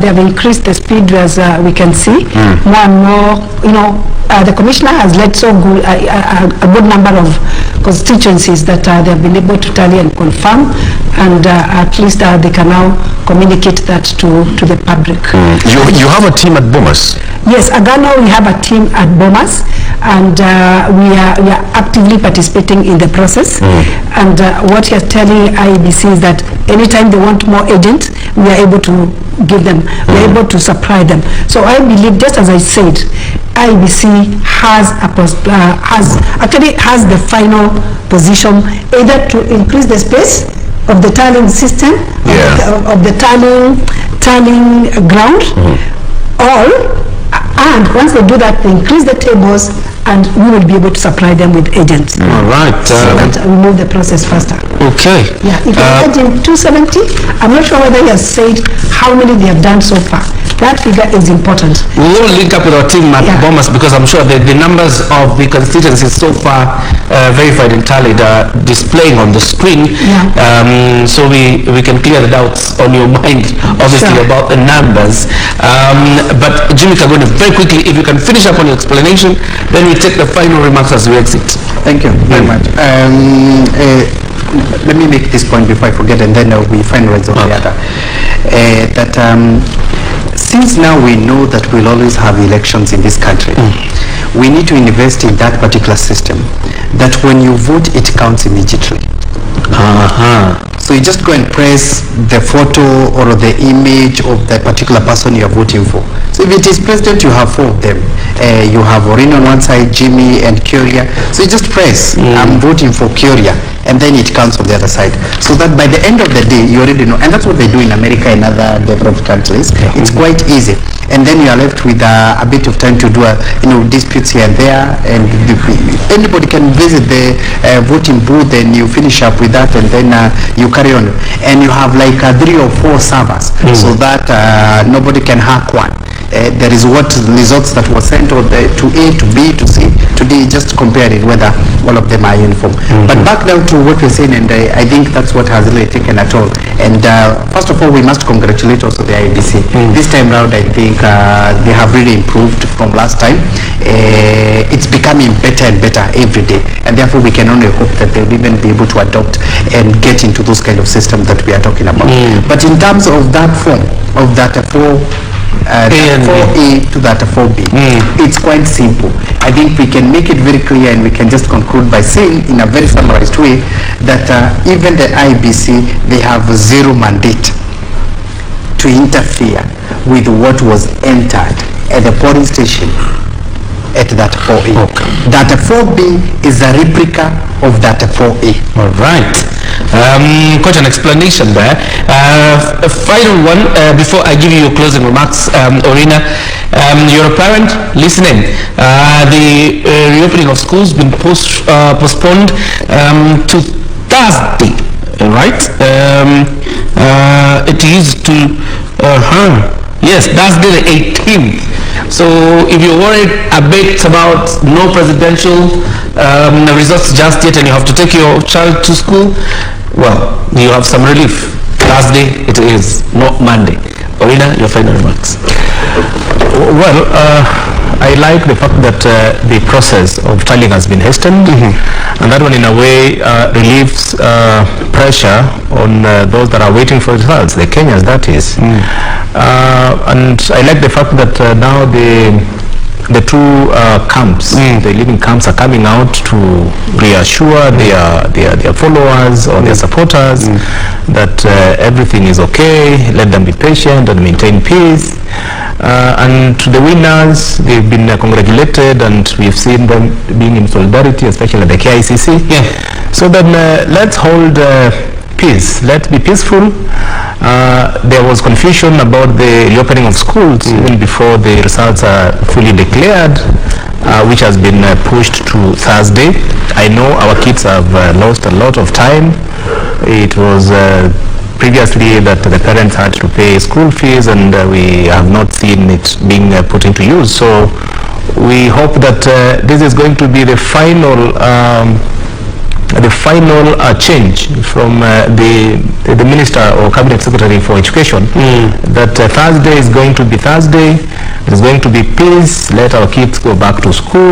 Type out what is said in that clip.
they have increased the speed, as we can see. More and more, the commissioner has led so good, a good number of constituencies that they have been able to tally and confirm, and at least they can now communicate that to the public. You have a team at Bomas? Yes, Agano, we have a team at Bomas, and we are actively participating in the process. And what you're telling IEBC is that anytime they want more agents, we are able to give them, we are able to supply them. So I believe, just as I said, IEBC has the final position, either to increase the space of the tallying system, of the tallying ground, and once they do that, they increase the tables, and we will be able to supply them with agents. All right. So that we move the process faster. Okay. Yeah, if you agent 270, I'm not sure whether he has said how many they have done so far. That figure is important. We will link up with our team at Bomas, because I'm sure that the numbers of the constituencies so far verified and tallied are displaying on the screen. So we can clear the doubts on your mind, obviously, about the numbers. But Jimmy Kagone, very quickly, if you can finish up on your explanation, then we take the final remarks as we exit. Thank you very much. Let me make this point before I forget, and then we finalize on the other. Since now we know that we'll always have elections in this country, we need to invest in that particular system, that when you vote, it counts immediately. So you just go and press the photo or the image of the particular person you are voting for. So if it is president, you have 4 of them. You have Orino on one side, Jimmy and Curia. So you just press, I'm voting for Curia, and then it counts on the other side. So that by the end of the day, you already know. And that's what they do in America and other developed countries. It's quite easy. And then you are left with a bit of time to do disputes here and there. And anybody can visit the voting booth, and you finish up with that, and then you carry on. And you have like 3 or 4 servers, so that nobody can hack one. There is what results that were sent to A, to B, to C, to D, just comparing whether all of them are uniform. But back down to what we're saying, and I think that's what has really taken a toll. And first of all, we must congratulate also the IEBC. This time round, I think they have really improved from last time. It's becoming better and better every day, and therefore we can only hope that they'll even be able to adopt and get into those kind of systems that we are talking about. But in terms of that form, of that 4A to that 4B, it's quite simple. I think we can make it very clear, and we can just conclude by saying in a very summarized way that even the IEBC, they have 0 mandate to interfere with what was entered at the polling station at that 4A. That 4B is a replica of that 4A. All right. Quite an explanation there. A final one before I give you your closing remarks, Orina. You're a parent listening. The reopening of schools been postponed to Thursday, right? It is to yes, Thursday the 18th. So if you're worried a bit about no presidential results just yet, and you have to take your child to school, well, you have some relief. Thursday it is, not Monday. Orina, your final remarks. Well, I like the fact that the process of tallying has been hastened, and that one in a way relieves pressure on those that are waiting for results, the Kenyans, that is. And I like the fact that now the 2 camps, the living camps, are coming out to reassure their followers or their supporters that everything is okay, let them be patient and maintain peace. And to the winners, they've been congratulated, and we've seen them being in solidarity, especially the KICC. So then let's hold peace. Let's be peaceful. There was confusion about the reopening of schools even before the results are fully declared, which has been pushed to Thursday. I know our kids have lost a lot of time. It was previously that the parents had to pay school fees, and we have not seen it being put into use. So we hope that this is going to be the final the final change from the Minister or Cabinet Secretary for Education that Thursday is going to be Thursday, it is going to be peace, let our kids go back to school.